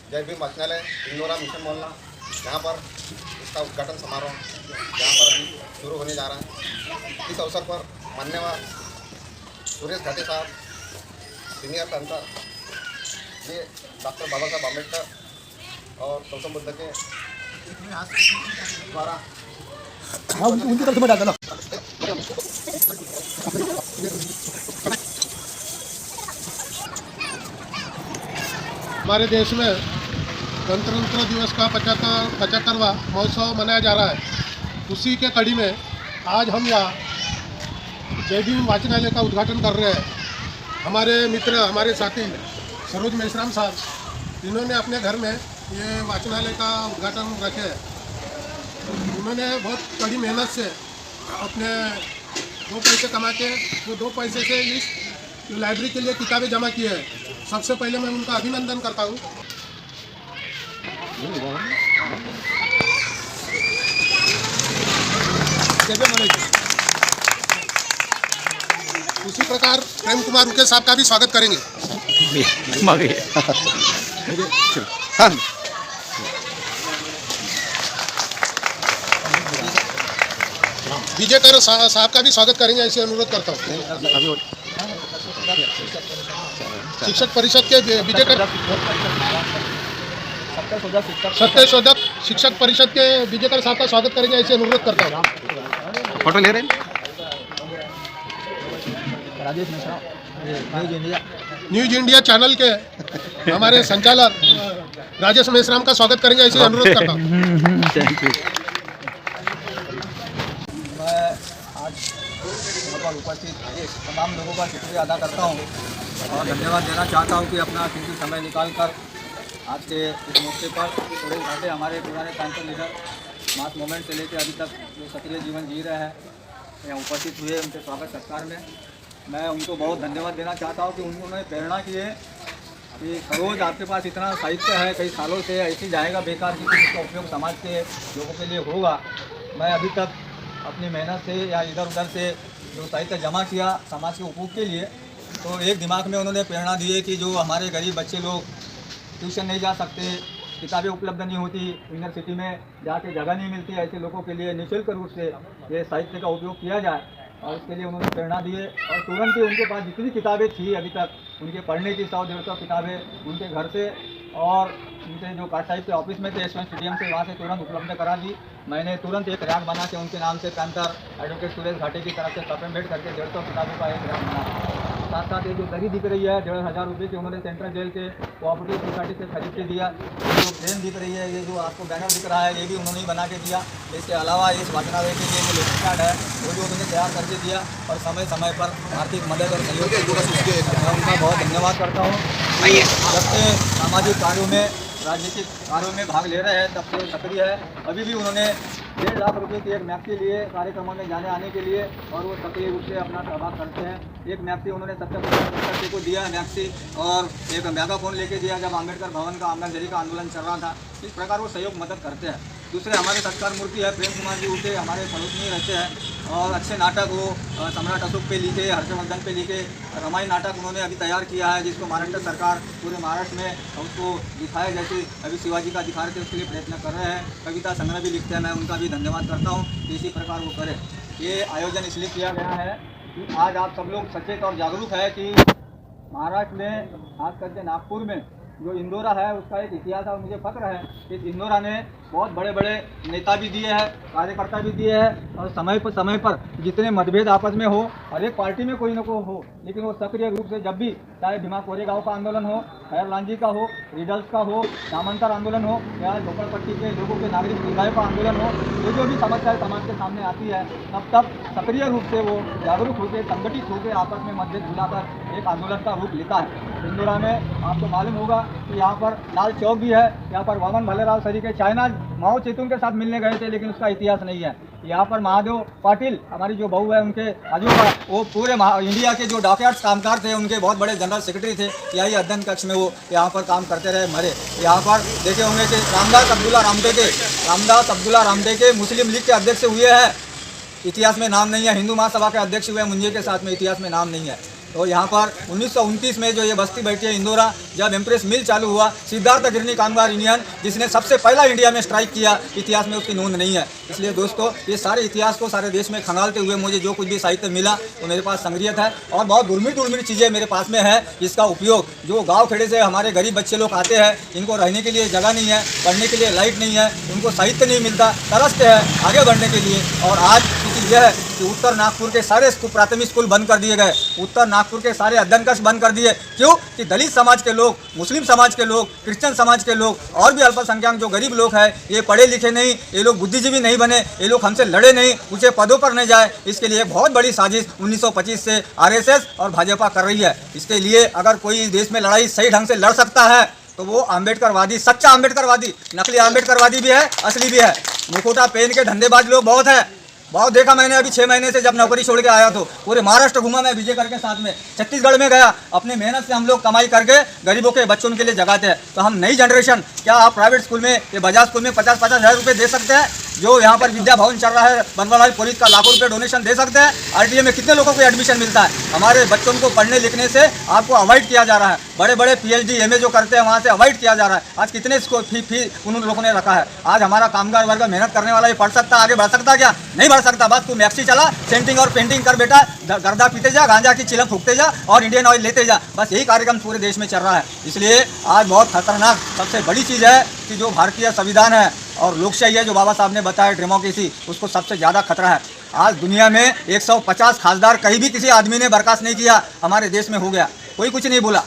जय भीम वाचनालय इंदौरा मिशन मोहल्ला, यहाँ पर इसका उद्घाटन समारोह यहाँ पर अभी शुरू होने जा रहा है। इस अवसर पर मान्यवर सुरेश घाटे साहब, सीनियर पैंथर, ये डॉक्टर बाबा साहब आम्बेडकर और गौतम बुद्ध के द्वारा उनकी तरफ से मैं डालता ना। हमारे देश में गणतंत्र दिवस का 75वां महोत्सव मनाया जा रहा है। उसी के कड़ी में आज हम यहाँ जय भीम वाचनालय का उद्घाटन कर रहे हैं। हमारे मित्र, हमारे साथी सरोज मेश्राम साहब, इन्होंने अपने घर में ये वाचनालय का उद्घाटन रखे है। उन्होंने बहुत कड़ी मेहनत से अपने 2 पैसे कमा के वो 2 पैसे से इस लाइब्रेरी के लिए किताबें जमा की है। सबसे पहले मैं उनका अभिनंदन करता हूँ। उसी प्रकार प्रेम कुमार रुके साहब का भी स्वागत करेंगे। विजयकर साहब का भी स्वागत करेंगे, ऐसे अनुरोध करता हूँ। शिक्षक परिषद के विजयकर, सत्यशोधक शिक्षक परिषद के विजयकर साहब का स्वागत करेंगे, ऐसे अनुरोध करता हूँ। फोटो ले रहे हैं। न्यूज इंडिया चैनल के हमारे संचालक राजेश मेश्राम का स्वागत करेंगे, ऐसे अनुरोध करता हूँ। मैं आज यहाँ पर उपस्थित तमाम लोगों का शुक्रिया अदा करता हूँ और धन्यवाद देना चाहता हूँ कि अपना कीमती समय निकाल कर आज के इस मौके पर सुरेश घाटे हमारे पुराने पैंथर लीडर मास मूवमेंट से लेकर अभी तक जो सक्रिय जीवन जी रहे हैं, यहाँ उपस्थित हुए उनके स्वागत सत्कार में मैं उनको बहुत धन्यवाद देना चाहता हूँ कि उन्होंने प्रेरणा की है कि सरोज, आपके पास इतना साहित्य है, कई सालों से ऐसी जाएगा बेकार कि इसका उपयोग समाज के लोगों के लिए होगा। मैं अभी तक अपनी मेहनत से या इधर उधर से जो साहित्य जमा किया समाज के उपयोग के लिए, तो एक दिमाग में उन्होंने प्रेरणा दी है कि जो हमारे गरीब बच्चे लोग ट्यूशन नहीं जा सकते, किताबें उपलब्ध नहीं होती, इनर सिटी में जाके जगह नहीं मिलती, ऐसे लोगों के लिए निःशुल्क रूप से ये साहित्य का उपयोग किया जाए और इसके लिए उन्होंने प्रेरणा दी है। और तुरंत ही उनके पास जितनी किताबें थी अभी तक उनके पढ़ने की 100-150 किताबें उनके घर से और उनके जो काटाई के ऑफिस में थे एसवन स्टेडियम से, वहाँ से तुरंत उपलब्ध करा दी। मैंने तुरंत एक रैक बना के उनके नाम से पैंथर एडवोकेट सुरेश घाटे की तरफ से सप्लीमेंट करके 150 किताबों का एक रैक बना। साथ साथ ये जो दरी दिख रही है 1,500 रुपये की उन्होंने सेंट्रल जेल के कोऑपरेटिव सोसाइटी से खरीद के दिया। जो फ्रेम दिख रही है, ये जो आपको बैनर दिख रहा है, ये भी उन्होंने ही बना के दिया। इसके अलावा इस वाचनालय के लिए जो लेटर कार्ड है वो भी उन्होंने तैयार करके दिया और समय समय पर आर्थिक मदद और सहयोग के मैं उनका बहुत धन्यवाद करता हूँ। जब से सामाजिक कार्यों में, राजनीतिक कार्यों में भाग ले रहे हैं तब से सक्रिय है। अभी भी उन्होंने 1.5 लाख रुपये की एक मैक्सी लिए कार्यक्रमों में जाने आने के लिए और वो सक्रिय रूप से अपना सहभाग करते हैं। एक मैक्सी उन्होंने 70% को दिया मैक्सी और एक मेगाफोन लेके दिया जब अम्बेडकर भवन का आमदनी का आंदोलन चल रहा था। इस प्रकार वो सहयोग मदद करते हैं। दूसरे हमारे सत्कार मूर्ति है प्रेम कुमार जी, उठे हमारे फलूस में रहते हैं और अच्छे नाटक वो सम्राट अशोक पे लिखे, हर्षवर्धन पे लिखे, रामायण नाटक उन्होंने अभी तैयार किया है जिसको महाराष्ट्र सरकार पूरे महाराष्ट्र में उसको दिखाए, जैसे अभी शिवाजी का दिखा रहे थे उसके लिए प्रयत्न कर रहे हैं। कविता संग्रह भी लिखते हैं, मैं उनका भी धन्यवाद करता हूँ कि इसी प्रकार वो करें। ये आयोजन इसलिए किया गया है कि आज आप सब लोग सचेत और जागरूक है कि महाराष्ट्र में खास करके नागपुर में जो इंदौरा है उसका एक इतिहास है और मुझे फक्र है कि इस इंदौरा ने बहुत बड़े बड़े नेता भी दिए हैं, कार्यकर्ता भी दिए हैं और समय पर जितने मतभेद आपस में हो, हर एक पार्टी में कोई न कोई हो, लेकिन वो सक्रिय रूप से जब भी चाहे भीमा कोरेगांव का आंदोलन हो, खैर लांजी का हो, रिडल्स का हो, नामांतर आंदोलन हो या झोपड़पट्टी के लोगों के नागरिक सुविधाओं का आंदोलन हो, ये जो भी समस्याएं समाज के सामने आती है तब सक्रिय रूप से वो जागरूक होकर, संगठित होकर आपस में मतभेद भुलाकर एक आंदोलन का रूप लेता है। इंदौरा में आपको मालूम होगा कि यहाँ पर लाल चौक भी है, यहाँ पर वामन भल्लेराव सरीखे चाइना माओ चेतुंग के साथ मिलने गए थे लेकिन उसका इतिहास नहीं है। यहाँ पर महादेव पाटिल हमारी जो बहू है उनके आजूबा वो पूरे इंडिया के जो डॉक्टर्स कामगार थे उनके बहुत बड़े जनरल सेक्रेटरी थे, यही अध्ययन कक्ष में वो यहाँ पर काम करते रहे, मरे। यहाँ पर देखे होंगे कि रामदास अब्दुल्ला रामदेके मुस्लिम लीग के अध्यक्ष हुए हैं, इतिहास में नाम नहीं है। हिंदू महासभा के अध्यक्ष हुए मुंजे के साथ में, इतिहास में नाम नहीं है। तो यहाँ पर 1929 में जो ये बस्ती बैठी है इंदौरा, जब एम्प्रेस मिल चालू हुआ, सिद्धार्थ गिरनी कामगार यूनियन जिसने सबसे पहला इंडिया में स्ट्राइक किया, इतिहास में उसकी नोंद नहीं है। इसलिए दोस्तों ये सारे इतिहास को सारे देश में खंगालते हुए मुझे जो कुछ भी साहित्य मिला तो मेरे पास संग्रहित है और बहुत दुर्मिल चीज़ें मेरे पास में है। इसका उपयोग जो गाँव खेड़े से हमारे गरीब बच्चे लोग आते हैं, इनको रहने के लिए जगह नहीं है, पढ़ने के लिए लाइट नहीं है, उनको साहित्य नहीं मिलता, तरसते हैं आगे बढ़ने के लिए। और आज की चीज़ यह है कि उत्तर नागपुर के सारे प्राथमिक स्कूल बंद कर दिए गए, उत्तर नागपुर के सारे अध्ययन कक्ष बंद कर दिए। क्यों? कि दलित समाज के लोग, मुस्लिम समाज के लोग, क्रिश्चियन समाज के लोग और भी अल्पसंख्यक जो गरीब लोग हैं, ये पढ़े लिखे नहीं, ये लोग बुद्धिजीवी नहीं बने, ये लोग हमसे लड़े नहीं, ऊंचे पदों पर नहीं जाए। इसके लिए बहुत बड़ी साजिश 1925 से आरएसएस और भाजपा कर रही है। इसके लिए अगर कोई इस देश में लड़ाई सही ढंग से लड़ सकता है तो वो अम्बेडकरवादी, सच्चा अम्बेडकरवादी, नकली अम्बेडकरवादी भी है, असली भी है। मुखोटा पहन के धंधेबाज लोग बहुत है, बहुत देखा मैंने। अभी 6 महीने से जब नौकरी छोड़ के आया तो पूरे महाराष्ट्र घूमा मैं विजय करके साथ में, छत्तीसगढ़ में गया। अपने मेहनत से हम लोग कमाई करके गरीबों के बच्चों के लिए जगाते हैं। तो हम नई जनरेशन, क्या आप प्राइवेट स्कूल में ये बजाज स्कूल में 50-50 हज़ार रुपये दे सकते हैं? जो यहाँ पर विद्या भवन चल रहा है, बनवा वाली पुलिस का लाखों रुपये डोनेशन दे सकते हैं? आरटीए में कितने लोगों को एडमिशन मिलता है? हमारे बच्चों को पढ़ने लिखने से आपको अवॉइड किया जा रहा है। बड़े बड़े पीएचडी एमए जो करते हैं वहाँ से अवॉइड किया जा रहा है। आज कितने इसको फी उन लोगों ने रखा है। आज हमारा कामगार वर्ग मेहनत करने वाला ये पढ़ सकता, आगे बढ़ सकता क्या? नहीं बढ़ सकता। बस तू मैक्सी चला, सेंटिंग और पेंटिंग कर बेटा, गर्दा पीते जा, गांजा की चिलम फूकते जा और इंडियन ऑयल लेते जा। बस यही कार्यक्रम पूरे देश में चल रहा है। इसलिए आज बहुत खतरनाक सबसे बड़ी चीज़ है कि जो भारतीय संविधान है और लोकशाही है, जो बाबा साहब ने बताया डेमोक्रेसी, उसको सबसे ज़्यादा खतरा है। आज दुनिया में 150 खासदार कहीं भी किसी आदमी ने बर्खास्त नहीं किया, हमारे देश में हो गया, कोई कुछ नहीं बोला।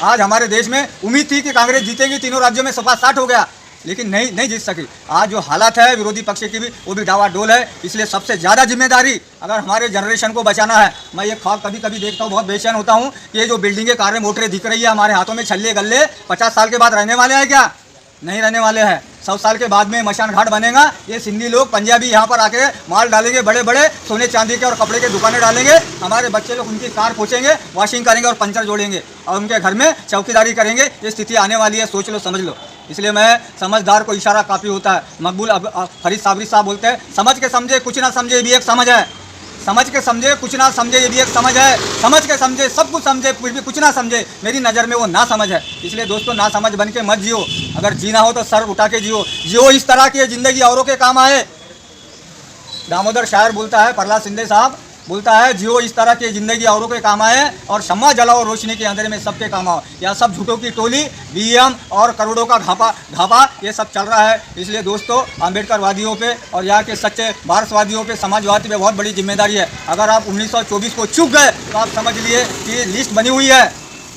आज हमारे देश में उम्मीद थी कि कांग्रेस जीतेगी, तीनों राज्यों में सपा 60 हो गया, लेकिन नहीं जीत सकी। आज जो हालात है विरोधी पक्ष की भी, वो भी डावाडोल है। इसलिए सबसे ज़्यादा जिम्मेदारी अगर हमारे जनरेशन को बचाना है, मैं ये ख्वाब कभी कभी देखता हूँ, बहुत बेचैन होता हूँ कि ये जो बिल्डिंगें, कारें, मोटरें दिख रही है हमारे हाथों में, छल्ले गल्ले 50 साल के बाद रहने वाले हैं क्या? नहीं रहने वाले हैं। 100 साल के बाद में मशान घाट बनेगा। ये सिंधी लोग, पंजाबी यहाँ पर आके माल डालेंगे, बड़े बड़े सोने चांदी के और कपड़े के दुकानें डालेंगे। हमारे बच्चे लोग उनकी कार पोछेंगे, वॉशिंग करेंगे और पंचर जोड़ेंगे और उनके घर में चौकीदारी करेंगे। ये स्थिति आने वाली है, सोच लो, समझ लो। इसलिए मैं समझदार को इशारा काफ़ी होता है। मकबूल फरीद साबरी साहब बोलते हैं, समझ के समझे कुछ ना समझे ये भी एक समझ है। समझ के समझे कुछ ना समझे ये भी एक समझ है। समझ के समझे सब कुछ समझे फिर भी कुछ ना समझे, मेरी नज़र में वो ना समझ है। इसलिए दोस्तों, ना समझ बन के मत जियो। अगर जीना हो तो सर उठा के जियो इस तरह की ज़िंदगी औरों के काम आए। दामोदर शायर बोलता है, प्रहलाद शिंदे साहब बोलता है, जियो इस तरह की ज़िंदगी औरों के काम आए और शम्मा जलाओ रोशनी के अंधेरे में सबके काम आओ। यह सब झूठों की टोली, बीएम और करोड़ों का घापा ये सब चल रहा है। इसलिए दोस्तों, अम्बेडकरवादियों पे और यहाँ के सच्चे मार्क्सवादियों पे, समाजवादी पे बहुत बड़ी जिम्मेदारी है। अगर आप 1924 को चूक गए तो आप समझ लिए कि लिस्ट बनी हुई है,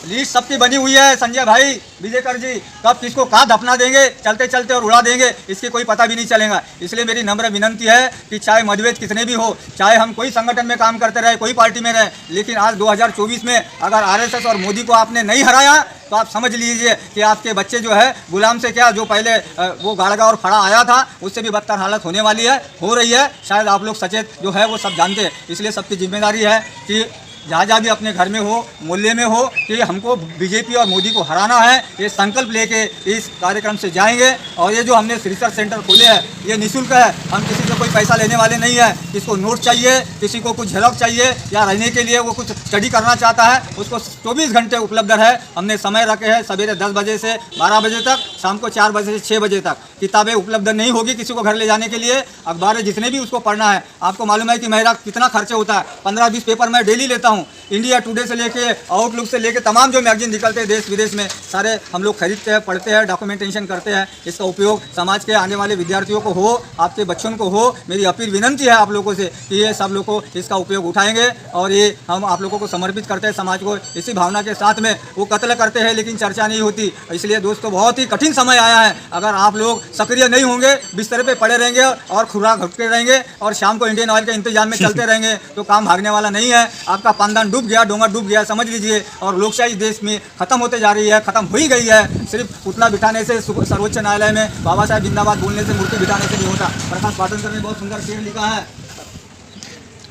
लिस्ट सबकी बनी हुई है। संजय भाई, विजयकर जी, कब किसको कहाँ दफना देंगे, चलते चलते और उड़ा देंगे, इसके कोई पता भी नहीं चलेगा। इसलिए मेरी नम्र विनंती है कि चाहे मतभेद कितने भी हो, चाहे हम कोई संगठन में काम करते रहे, कोई पार्टी में रहे, लेकिन आज 2024 में अगर आरएसएस और मोदी को आपने नहीं हराया तो आप समझ लीजिए कि आपके बच्चे जो है गुलाम से क्या, जो पहले वो गाड़गा और फड़ा आया था, उससे भी बदतर हालत होने वाली है, हो रही है। शायद आप लोग सचेत जो है वो सब जानते हैं। इसलिए सबकी जिम्मेदारी है कि जहाँ भी अपने घर में हो, मोहल्ले में हो, कि हमको बीजेपी और मोदी को हराना है। ये संकल्प लेके इस कार्यक्रम से जाएंगे। और ये जो हमने रिसर्च सेंटर खोले हैं, ये निःशुल्क है, हम किसी से कोई पैसा लेने वाले नहीं है। किसको नोट चाहिए, किसी को कुछ झलक चाहिए या रहने के लिए वो कुछ स्टडी करना चाहता है, उसको 24 घंटे उपलब्ध है। हमने समय रखे हैं सवेरे 10 बजे से 12 बजे तक, शाम को 4 बजे से 6 बजे तक। किताबें उपलब्ध नहीं होगी किसी को घर ले जाने के लिए, अखबारें जितने भी उसको पढ़ना है। आपको मालूम है कि मेरा कितना खर्चा होता है, 15-20 पेपर मैं डेली लेता हूँ। इंडिया टुडे से लेके, आउटलुक से लेके, तमाम जो मैगजीन निकलते हैं देश विदेश में, सारे हम लोग खरीदते हैं, पढ़ते हैं, डॉक्यूमेंटेशन करते हैं। इसका उपयोग समाज के आने वाले विद्यार्थियों को हो, आपके बच्चों को हो। मेरी अपील विनंती है आप लोगों से कि ये सब लोग को इसका उपयोग उठाएंगे और ये हम आप लोगों को समर्पित करते हैं समाज को, इसी भावना के साथ में। वो कत्ल करते हैं लेकिन चर्चा नहीं होती। इसलिए दोस्तों, बहुत ही कठिन समय आया है। अगर आप लोग सक्रिय नहीं होंगे, बिस्तर पे पड़े रहेंगे और खुराक घुटते रहेंगे और शाम को इंडियन ऑयल के इंतजाम में चलते रहेंगे तो काम भागने वाला नहीं है। आपका पानदान डूब गया, डोंगा डूब गया, समझ लीजिए। और लोकशाही देश में खत्म होते जा रही है, खत्म हो ही गई है। सिर्फ पुतला बिठाने से, सर्वोच्च न्यायालय में बाबा साहब जिंदाबाद बोलने से, मूर्ति बिठाने से नहीं होता। प्रकाश पाटनकर ने बहुत सुंदर शेर लिखा है,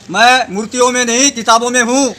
मैं मूर्तियों में नहीं किताबों में हूँ,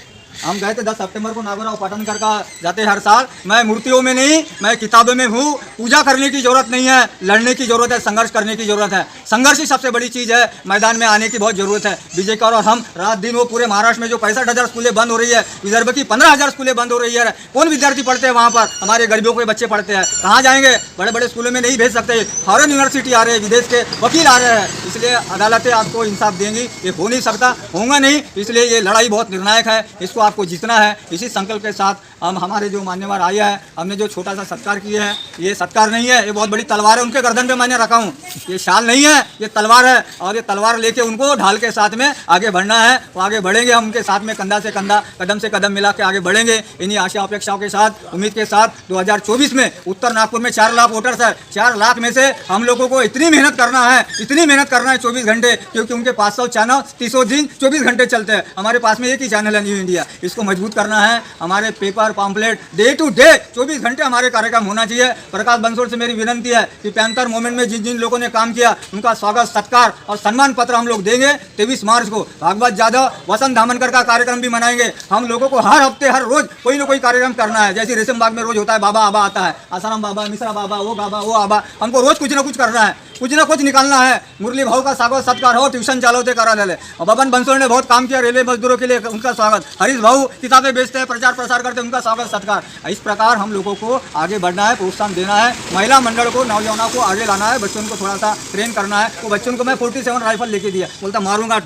हम गए थे 10 सितंबर को नागौर पाटनकर का जाते हर साल। मैं मूर्तियों में नहीं, मैं किताबों में हूँ। पूजा करने की ज़रूरत नहीं है, लड़ने की ज़रूरत है, संघर्ष करने की ज़रूरत है। संघर्ष ही सबसे बड़ी चीज़ है, मैदान में आने की बहुत ज़रूरत है। बीजेपी और हम रात दिन वो पूरे महाराष्ट्र में जो 65,000 स्कूलें बंद हो रही है, विदर्भ की 15,000 स्कूलें बंद हो रही है। कौन विद्यार्थी पढ़ते हैं वहाँ पर? हमारे गरीबों के बच्चे पढ़ते हैं, कहाँ जाएंगे? बड़े बड़े स्कूलों में नहीं भेज सकते। फॉरेन यूनिवर्सिटी आ रहे हैं, विदेश के वकील आ रहे हैं, इसलिए अदालतें आपको इंसाफ देंगी। ये हो नहीं सकता, होगा नहीं। इसलिए ये लड़ाई बहुत निर्णायक है, इसको आपको जीतना है। इसी संकल्प के साथ हम हमारे जो मान्यवर आए हैं, हमने जो छोटा सा सत्कार किए हैं, ये सत्कार नहीं है, ये बहुत बड़ी तलवार है, उनके गर्दन पे मैंने रखा हूँ। ये शाल नहीं है, ये तलवार है, और ये तलवार लेके उनको ढाल के साथ में आगे बढ़ना है। वो आगे बढ़ेंगे, हम उनके साथ में कंधा से कंधा, कदम से कदम मिला के आगे बढ़ेंगे। इन्हीं आशा अपेक्षाओं के साथ, उम्मीद के साथ 2024 में उत्तर नागपुर में 4 लाख वोटर्स है। 4 लाख में से हम लोगों को इतनी मेहनत करना है, इतनी मेहनत करना है 24 घंटे, क्योंकि उनके 500 चैनल 300 दिन 24 घंटे चलते हैं। हमारे पास में एक ही चैनल है, न्यू इंडिया। इसको मजबूत करना है। हमारे paper pamphlet day to day 24 घंटे हमारे कार्यक्रम होना चाहिए। प्रकाश बंसोड़ से मेरी विनंती है कि पैंथर मूवमेंट में जिन जिन लोगों ने काम किया, उनका स्वागत, सत्कार और सम्मान पत्र हम लोग देंगे। 23 मार्च को भागवत जाधव, वसंत धामनकर का कार्यक्रम भी मनाएंगे। हम लोगों को हर हफ्ते, हर रोज कोई ना कोई कार्यक्रम करना है। जैसे रेशम बाग में रोज होता है, बाबा आबा आता है, आसाराम बाबा, मिश्रा बाबा, वो बाबा, वो आबा, हमको रोज कुछ ना कुछ करना है, कुछ ना कुछ निकालना है। मुरली भाव का स्वागत सत्कार हो, ट्यूशन चालवते करा ले। और बबन बंसोड़ ने बहुत काम किया रेलवे मजदूरों के लिए, उनका स्वागत। हरीश भाऊ किताबें बेचते हैं, प्रचार प्रसार करते हैं, उनका स्वागत सत्कार। इस प्रकार हम लोगों को आगे बढ़ना है, प्रोत्साहन देना है। महिला मंडल को, नौजवानों को आगे लाना है, बच्चों को थोड़ा सा ट्रेन करना है। वो बच्चों को मैं 47 राइफल लेके दिया, बोलता मारूंगा,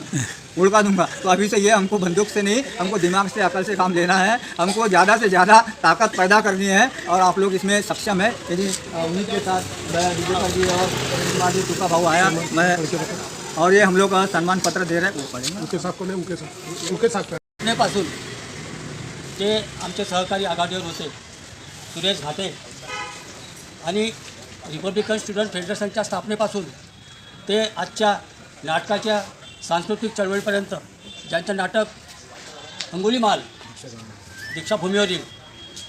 उड़का दूंगा। तो अभी से ये हमको बंदूक से नहीं, हमको दिमाग से, अकल से काम लेना है। हमको ज़्यादा से ज़्यादा ताकत पैदा करनी है, और आप लोग इसमें सक्षम है। यदि उन्हीं के साथ विजेता जी और टूका भाऊ आया, मैं और ये हम लोग का सम्मान पत्र दे रहे हैं। उनके साथ पासून ते आमचे सहकारी आघाडीवर होते, सुरेश घाटे, आणि रिपब्लिकन स्टुडंट फेडरेशनच्या स्थापनेपासून ते आजच्या नाटकाच्या सांस्कृतिक चळवळीपर्यंत ज्यांचं नाटक अंगुलीमाल दीक्षाभूमीवरील,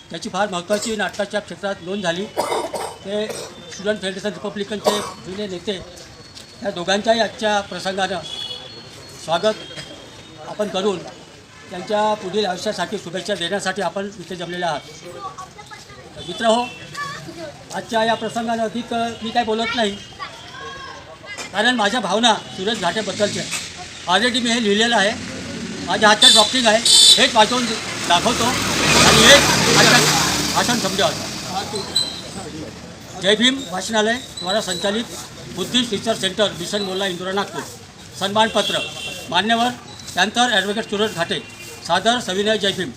त्याची फार महत्त्वाची नाटकाच्या क्षेत्रात नोंद झाली। ते स्टुडंट फेडरेशन रिपब्लिकनचे जुने नेते, या दोघांच्याही आजच्या प्रसंगानं स्वागत आपण करून त्यांच्या पुढील आयुष्यासाठी शुभेच्छा देण्यासाठी आपण इथे जमलेले आहात। मित्र हो, आजच्या या प्रसंगानं अधिक मी काय बोलत नाही, कारण माझ्या भावना सुरेश घाटेबद्दलच्या ऑलरेडी मी हे लिहिलेलं आहे। माझ्या हातात ड्रॉपिंग आहे, हेच वाचवून दाखवतो आणि हेच आजचं भाषण समजावं। जय भीम वाचनालय द्वारा संचालित बुद्धिस्ट रिसर्च सेंटर, मिशन मोहल्ला, इंदोरा, नागपूर। सन्मानपत्र मान्यवर पॅन्थर ॲडव्होकेट सुरेश घाटे, सादर सविनय जय भीम।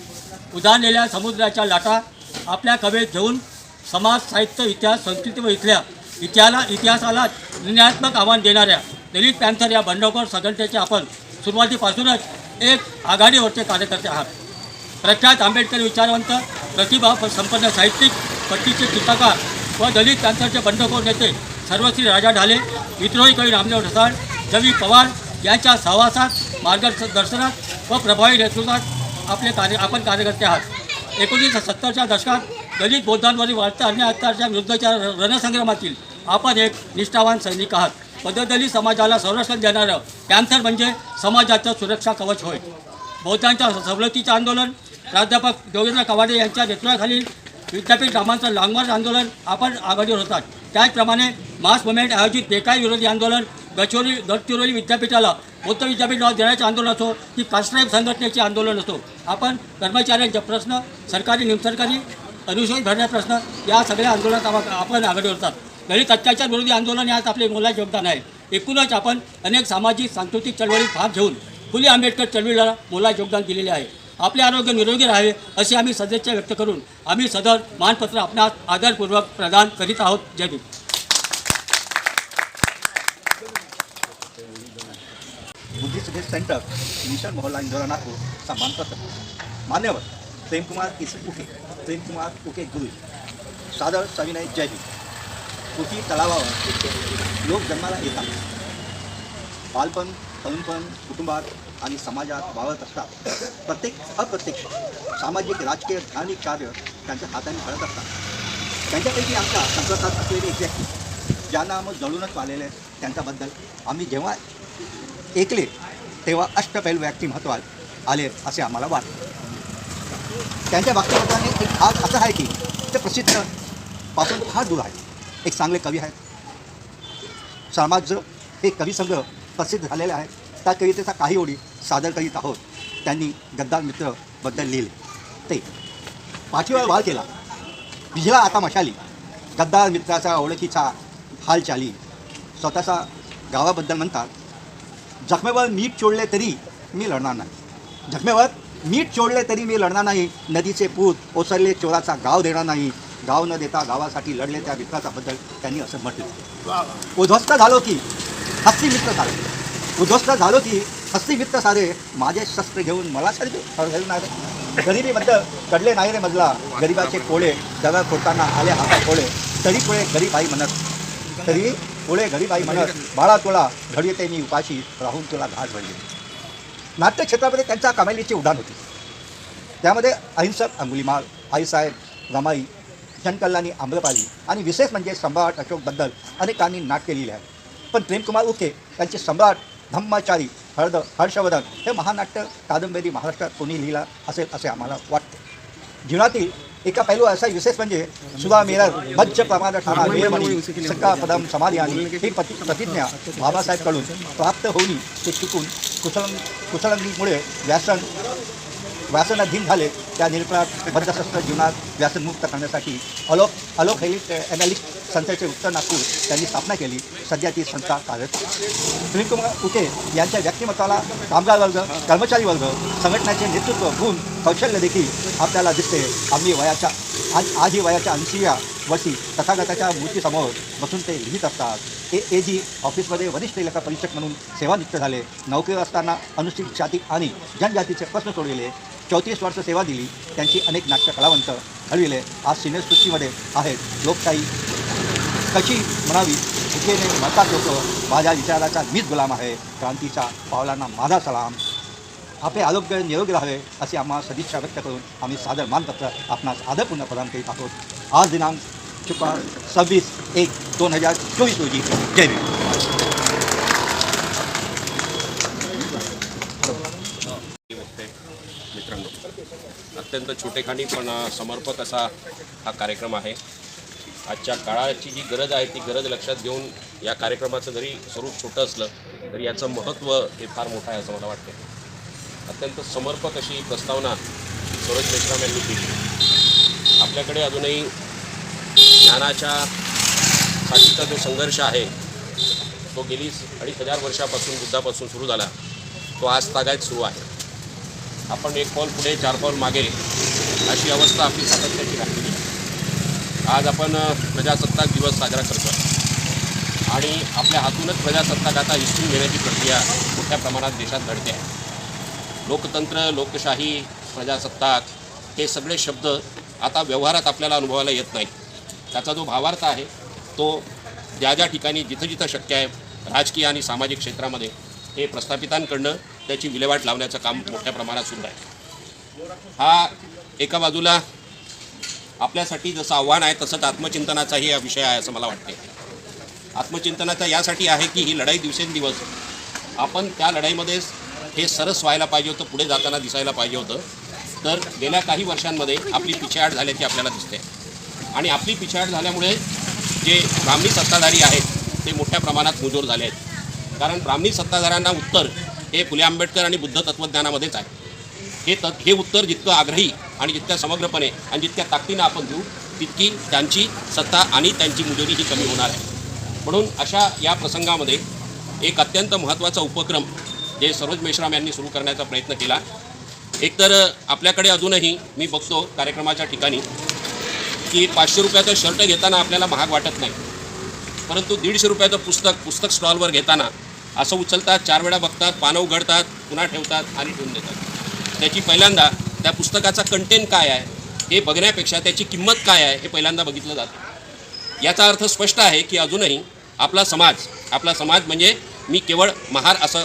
उधाणलेल्या समुद्राच्या लाटा आपल्या कवेत घेऊन समाज, साहित्य, इतिहास, संस्कृती व इतिहासाला निर्णयात्मक आव्हान देणाऱ्या दलित पॅन्थर या बंडखोर संघटनेचे आपण सुरुवातीपासूनच एक आघाडीवरचे कार्यकर्ते आहात। प्रख्यात आंबेडकरी विचारवंत, प्रतिभा संपन्न साहित्यिक, पट्टीचे टीकाकार व दलित पॅन्थरचे बंडखोर नेते सर्वश्री राजा ढाले, विद्रोही कवी रामदेव ढसाळ, जवी पवार यांच्या सहवासात, मार्गदर्शनात व प्रभावी नेतृत्वात आपण कार्यकर्ते आहात। 1970च्या दशकात दलित बौद्धांवरील वाढत्या अन्याय अत्याचाराच्या विरुद्धच्या रणसंग्रामातील आपण एक निष्ठावान सैनिक आहात। बददलित समाजाला संरक्षण देणारं पॅन्थर म्हणजे समाजाचं सुरक्षा कवच होय। बौद्धांच्या सवलतीचं आंदोलन, प्राध्यापक देवेंद्र कवाडे यांच्या नेतृत्वाखालील विद्यापीठ नामांतर लांगमार्च आंदोलन आपण आघाडीवर होतात। त्याचप्रमाणे मास मुवमेंट आयोजित बेकायदा विरोधी आंदोलन, गडचिरोली विद्यापीठाला बौद्ध विद्यापीठ नाव देण्याचे आंदोलन असो की कास्ट्राईब संघटनेचे आंदोलन असो, आपण कर्मचाऱ्यांचे प्रश्न, सरकारी निमसरकारी अनुशोध भरण्याचे प्रश्न, या सगळ्या आंदोलनात आपण आघाडीवर होतात। दलित अत्याचार विरोधी आंदोलन यात आपले मोलाचे योगदान आहे। एकूणच आपण अनेक सामाजिक, सांस्कृतिक चळवळीत भाग घेऊन फुले आंबेडकर चळवळीला मोलाचे योगदान दिलेले आहे। आपले आरोग्य निरोगी राहावे अशी आम्ही सदिच्छा व्यक्त करून आम्ही सदर मानपत्र आपणास आदरपूर्वक प्रदान करीत आहोत। जय Bhim. Buddhist research centre, mission मोहल्ला, इंदोरा, नागपूर। सम्मानपत्र मान्यवर प्रेमकुमार उके गुरु, सादर सविनय जय भीम। कुठी तलावावर लोक जन्माला येतात, बालपण, तरुणपण कुटुंबात आणि समाजात वावरत असतात। प्रत्येक अप्रत्यक्ष सामाजिक, राजकीय, धार्मिक कार्य त्यांच्या हाताने घडत असतात। त्यांच्यापैकी आमच्या संपर्कात असलेले एक व्यक्ती, ज्यांना मग जळूनच आलेले, त्यांच्याबद्दल आम्ही जेव्हा ऐकले तेव्हा अष्टपैलू व्यक्तिमत्व आले असे आम्हाला वाटते। त्यांच्या वाक्यप्रमाणे एक भाग असा आहे की ते प्रसिद्ध पासून फार दूर आहे. एक चांगले कवी आहेत. समाज हे कविसंग्रह प्रसिद्ध झालेले आहे. त्या कवितेचा काही ओळी सादर करीत आहोत. त्यांनी गद्दार मित्रबद्दल लिहिले. ते पाठीवर वाळ केला, विझला आता मशाली, गद्दार मित्राचा ओळखीचा हालचाली. स्वतःचा गावाबद्दल म्हणतात, जखमेवर मीठ चोळले तरी मी लढणार नाही. जखमेवर मीठ चोळले तरी मी लढणार नाही. नदीचे पूत ओसरले चोराचा गाव देणार नाही. गाव न देता गावासाठी लढले त्या मित्राचा बद्दल त्यांनी असं म्हटलं. उद्ध्वस्त झालो की हस्ती मित्र सारे, उद्ध्वस्त झालो की हस्ती मित्र सारे, माझे शस्त्र घेऊन मला घेऊन आले. गरिबीबद्दल कडले नाही रे मजला, गरिबाचे पोळे दगड फोडताना आले हातात पोळे. तरी पुढे गरीबाई म्हणत, तरी पुढे गरीबाई म्हणत, बाळा तुला घडविते मी उपाशी, राहून तुला घास भरले. नाट्यक्षेत्रामध्ये त्यांच्या कमालीची उडाण होती. त्यामध्ये अहिंसक अंगुलीमाल, आईसाहेब, रमाई, जनकल्याणी आम्रपाली आणि विशेष म्हणजे सम्राट अशोकबद्दल अनेकांनी नाट्य लिहिले आहे. पण प्रेमकुमार उके यांचे सम्राट धम्माचारी हर्षवर्धन हे महानाट्य कादंबरी महाराष्ट्रात कोणी लिहिला असेल असे आम्हाला वाटते. जीवनातील एका पैलू असा विशेष म्हणजे सुधा मेरर मज्ज प्रमाद ठाणा वेळमणी सक्का पदम समाधी ही प्रतिज्ञा बाबासाहेबकडून प्राप्त होऊन ते चुकून कुशलंगीमुळे व्यासनाधीन झाले. त्या निरपराध बद्धशस्त्र जीवनात व्यसनमुक्त करण्यासाठी अलोक एनालिस्ट संस्थेचे उत्तर नागपूर त्यांनी स्थापना केली. सध्या ती संस्था कार्यरत. प्रेमकुमार उके यांच्या व्यक्तिमत्वाला कामगार वर्ग, कर्मचारी वर्ग, संघटनेचे नेतृत्व, गुण, कौशल्य देखील आपल्याला दिसते. आम्ही आजही वयाच्या 80व्या वर्षी तथागताच्या मूर्तीसमोर बसून ते लिहित असतात. AG ऑफिसमध्ये वरिष्ठ लेखा परीक्षक म्हणून सेवानिवृत्त झाले. नोकरीवर असताना अनुसूचित जाती आणि जनजातीचे प्रश्न सोडविले. 34 वर्ष सेवा दिली. त्यांची अनेक नाट्य कलावंत घडविले. आज सिने सृष्टीमध्ये आहेत. लोकशाही कशी म्हणावी इथेने म्हणतात लोक, माझ्या विचाराचा मीच गुलाम आहे. क्रांतीच्या पावलांना माझा सलाम. आपले आरोग्य निरोगी राहावे अशी आम्हाला सदिच्छा व्यक्त करून आम्ही सादर मानपत्र आपणास आदरपूर्ण प्रदान करीत आहोत. आज दिनांक शुक्रवार 26/1/2024 रोजी. जय भीम. मित्रांनो, अत्यंत छोटेखानी पण समर्पक असा हा कार्यक्रम आहे. आजच्या काळाची जी गरज आहे ती गरज लक्षात घेऊन या कार्यक्रमाचं जरी स्वरूप छोटं असलं तरी याचं महत्त्व हे फार मोठं आहे असं मला वाटतं. अत्यंत समर्पक अशी प्रस्तावना सरोज मेश्राम यांनी केली. आपल्याकडे अजूनही ज्ञानाच्या साठीचा जो संघर्ष आहे तो गेली 2500 वर्षापासून बुद्धापासून सुरू झाला, तो आज तागायत सुरू आहे. आपण एक पाऊल पुढे 4 पाऊल मागे अशी अवस्था आपली सातत्याची राहिलेली आहे. आज आपण प्रजासत्ताक दिवस साजरा करतो आणि आपल्या हातूनच प्रजासत्ताक आता हिसकून घेण्याची प्रक्रिया मोठ्या प्रमाणात देशात घडते आहे. लोकतंत्र, लोकशाही, प्रजासत्ताक हे सगळे शब्द आता व्यवहारात आपल्याला अनुभवायला येत नाहीत. त्याचा जो भावार्थ आहे तो ज्या ज्या ठिकाणी जिथं जिथं शक्य आहे राजकीय आणि सामाजिक क्षेत्रामध्ये हे प्रस्थापितांकडनं त्याची विल्हेवाट लावण्याचं काम मोठ्या प्रमाणात सुरू आहे. हा एका बाजूला आपल्यासाठी जसं आव्हान आहे तसंच आत्मचिंतनाचाही हा विषय आहे असं मला वाटते. आत्मचिंतनाचा यासाठी आहे की ही लढाई दिवसेंदिवस आपण त्या लढाईमध्ये हे सरस व्हायला पाहिजे होतं, पुढे जाताना दिसायला पाहिजे होतं. तर गेल्या काही वर्षांमध्ये आपली पिछेहाट झाल्याची आपल्याला दिसते आणि आपली पिछेहाट झाल्यामुळे जे ब्राह्मणी सत्ताधारी आहेत ते मोठ्या प्रमाणात मुजोर झाले आहेत. कारण ब्राह्मणी सत्ताधाऱ्यांना उत्तर हे फुले आंबेडकर आणि बुद्ध तत्त्वज्ञानामध्येच आहे. हे उत्तर जितकं आग्रही आणि जितक्या समग्रपणे आणि जितक्या ताकदीनं आपण देऊ तितकी त्यांची सत्ता आणि त्यांची मुजोरी ही कमी होणार आहे. म्हणून अशा या प्रसंगामध्ये एक अत्यंत महत्त्वाचा उपक्रम जे सरोज मेश्राम यांनी सुरू करण्याचा प्रयत्न केला. एकतर आपल्याकडे अजूनही मी बघतो कार्यक्रमाच्या ठिकाणी की 500 रुपयाचं शर्ट घेताना आपल्याला महाग वाटत नाही, परंतु 150 रुपयाचं पुस्तक स्टॉलवर घेताना असं उचलतात, 4 वेळा बघतात, पानं उघडतात, पुन्हा ठेवतात आणि ठेवून देतात. त्याची पहिल्यांदा त्या पुस्तकाचा कंटेंट काय आहे हे बघण्यापेक्षा त्याची किंमत काय आहे हे पहिल्यांदा बघितलं जातं. याचा अर्थ स्पष्ट आहे की अजूनही आपला समाज म्हणजे मी केवळ महार असं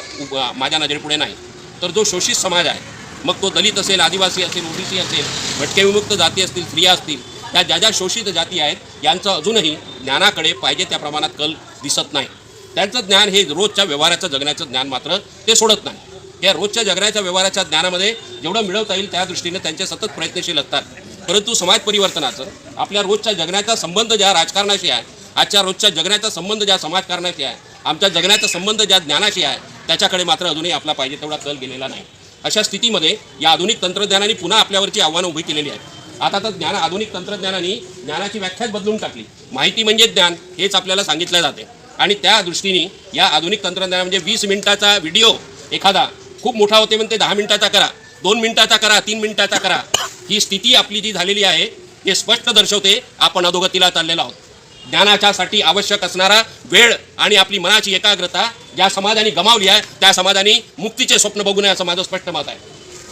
माझ्या नजरेपुढे नाही, तर जो शोषित समाज आहे, मग तो दलित असेल, आदिवासी असेल, ओबीसी असेल, भटकेविमुक्त जाती असतील, स्त्रिया असतील, त्या ज्या शोषित जाती आहेत यांचं अजूनही ज्ञानाकडे पाहिजे त्या प्रमाणात कल दिसत नाही. त्यांचं ज्ञान हे रोजच्या व्यवहाराचं जगण्याचं ज्ञान मात्र ते सोडत नाही. या रोजच्या जगण्याच्या व्यवहाराच्या ज्ञानामध्ये जेवढं मिळवता येईल त्या दृष्टीने त्यांचे सतत प्रयत्नशील असतात. परंतु समाज परिवर्तनाचं आपल्या रोजच्या जगण्याचा संबंध ज्या राजकारणाशी आहे, आजच्या रोजच्या जगण्याचा संबंध ज्या समाजकारणाशी आहे, आमच्या जगण्याचा संबंध ज्या ज्ञानाशी आहे, त्याच्याकडे मात्र अजूनही आपला पाहिजे तेवढा कल गेलेला नाही. अशा स्थितीमध्ये या आधुनिक तंत्रज्ञानाने पुन्हा आपल्यावरची आव्हानं उभी केलेली आहेत. आता तर आधुनिक तंत्रज्ञानाने ज्ञानाची व्याख्याच बदलून टाकली. माहिती म्हणजे ज्ञान हेच आपल्याला सांगितलं जाते आणि त्या दृष्टीने या आधुनिक तंत्रज्ञान म्हणजे 20 मिनिटाचा व्हिडिओ एखादा खूप मोठा होते म्हणते 10 मिनिटाचा करा, 2 मिनिटाचा करा, 3 मिनिटाचा करा. ही स्थिती आपली जी झालेली आहे हे स्पष्ट दर्शवते आपण अधोगतीला चाललेलो आहोत. ज्ञानाच्यासाठी आवश्यक असणारा वेळ आणि आपली मनाची एकाग्रता ज्या समाजाने गमावली आहे त्या समाजाने मुक्तीचे स्वप्न बघू नये असं माझं स्पष्ट मत आहे.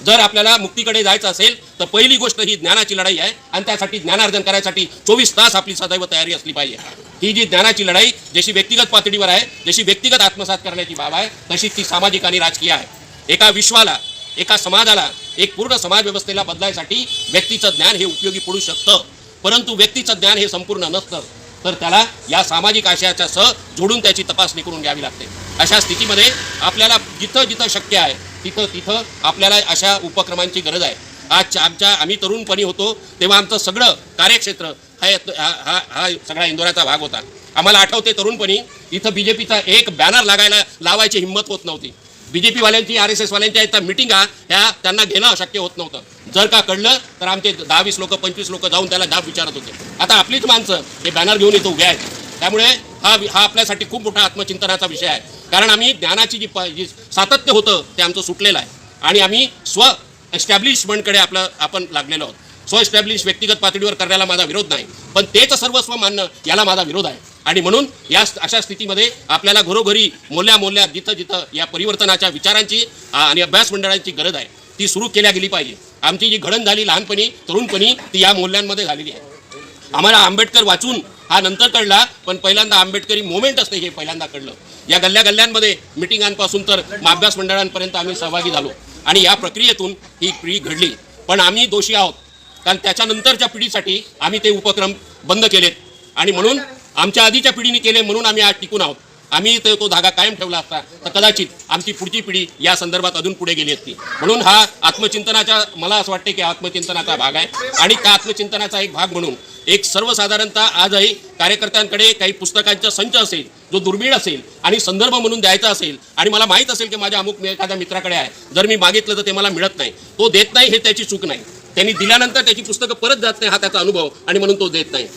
जर आपल्याला मुक्तीकडे जायचं असेल तर पहिली गोष्ट ही ज्ञानाची लढाई आहे आणि त्यासाठी ज्ञानार्जन करायसाठी 24 तास आपली सदैव तयारी असली पाहिजे. ही जी ज्ञानाची लढाई जशी व्यक्तिगत पातळीवर आहे, जशी व्यक्तिगत आत्मसात करण्याची बाब आहे, तशीच ती सामाजिक आणि राजकीय आहे. एका विश्वाला, एका समाजाला, एक पूर्ण समाज व्यवस्थेला बदलायसाठी व्यक्तीचं ज्ञान हे उपयोगी पडू शकतं. परंतु व्यक्तीचं ज्ञान हे संपूर्ण नसतं, तर त्याला या सामाजिक आशयाच्या सह जोडून त्याची तपासणी करून घ्यावी लागते. अशा स्थितीमध्ये आपल्याला जिथं जिथं शक्य आहे तिथं आपल्याला अशा उपक्रमांची गरज आहे. आज आम्ही तरुणपणी होतो तेव्हा आमचं सगळं कार्यक्षेत्र हा सगळा इंदोराचा भाग होता. आम्हाला आठवते तरुणपणी इथं बीजेपीचा एक बॅनर लावायची हिंमत होत नव्हती. बीजेपी वाल्यांची, RSS वाल्यांच्या इथं मिटिंगा ह्या त्यांना घेणं अशक्य होत नव्हतं. जर का कळलं तर आमचे 10-20 लोक 25 लोक जाऊन त्याला जाब विचारत होते. आता आपलीच माणसं हे बॅनर घेऊन इथं उभे आहेत. त्यामुळे हा आपल्यासाठी खूप मोठा आत्मचिंतनाचा विषय आहे. कारण आम्ही ज्ञानाची जी सातत्य होतं ते आमचं सुटलेलं आहे आणि आम्ही एस्टॅब्लिशमेंटकडे आपण लागलेलो आहोत. एस्टॅब्लिश व्यक्तिगत पातळीवर करण्याला माझा विरोध नाही, पण तेच सर्वस्व मानणं याला माझा विरोध आहे. आणि म्हणून अशा स्थितीमध्ये आपल्याला घरोघरी मोल्या जिथं या परिवर्तनाच्या विचारांची आणि अभ्यास मंडळांची गरज आहे ती सुरू केल्या गेली पाहिजे. आमची जी घडण झाली लहानपणी, तरुणपणी, ती या मूल्यांमध्ये झालेली आहे. आम्हाला आंबेडकर वाचून हा नंतर कळला, पण पहिल्यांदा आंबेडकरी मोमेंट असते हे पहिल्यांदा कळलं. या गल्ल्यांमध्ये मिटिंगांपासून तर अभ्यास मंडळांपर्यंत आम्ही सहभागी झालो आणि या प्रक्रियेतून ही पिढी घडली. पण आम्ही दोषी आहोत, कारण त्याच्यानंतरच्या पिढीसाठी आम्ही ते उपक्रम बंद केलेत आणि म्हणून आमच्या आधीच्या पिढीने केले म्हणून आम्ही आज टिकून आहोत. आम्ही तो धागा कायम ठेवला असता तर कदाचित आमची पुढची पिढी या संदर्भात अजून पुढे गेली असती. म्हणून हा आत्मचिंतनाचा, मला असं वाटते की आत्मचिंतनाचा भाग आहे आणि त्या आत्मचिंतनाचा एक भाग म्हणून एक सर्वसाधारणतः आजही कार्यकर्त्यांकडे काही पुस्तकांचा संच असेल जो दुर्मिळ असेल आणि संदर्भ म्हणून द्यायचा असेल आणि मला माहीत असेल की माझ्या एखाद्या मित्राकडे आहे, जर मी मागितलं तर ते मला मिळत नाही, तो देत नाही हे त्याची चूक नाही. त्यांनी दिल्यानंतर त्याची पुस्तकं परत जात नाही हा त्याचा अनुभव आणि म्हणून तो देत नाही.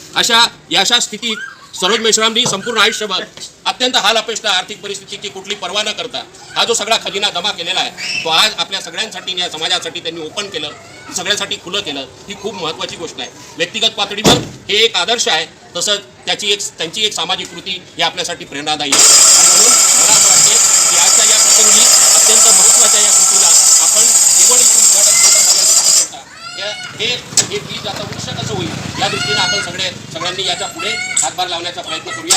अशा स्थितीत सरोज मेश्रामनी संपूर्ण आयुष्यभर अत्यंत हालअपेष्ट आर्थिक परिस्थितीची कुठली पर्वा न करता हा जो सगळा खजिना जमा केलेला आहे तो आज आपल्या सगळ्यांसाठी या समाजासाठी त्यांनी ओपन केलं, सगळ्यांसाठी खुलं केलं. ही खूप महत्त्वाची गोष्ट आहे. व्यक्तिगत पातळीवर हे एक आदर्श आहे, तसंच त्यांची एक सामाजिक कृती ही आपल्यासाठी प्रेरणादायी आहे. आणि म्हणून मला असं वाटते की आजच्या या प्रसंगी अत्यंत महत्त्वाच्या या कृतीला आपण केवळ इथून हे बीज आता वृक्ष कसं होईल या दृष्टीने आपण सगळ्यांनी याच्या पुढे हातभार लावण्याचा प्रयत्न करूया.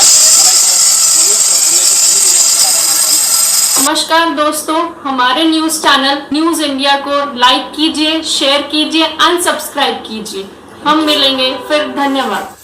नमस्कार दोस्तों, हमारे न्यूज़ चैनल न्यूज़ इंडिया को लाइक कीजिए, शेयर कीजिए, अनसब्सक्राइब कीजिए. हम मिलेंगे फिर. धन्यवाद.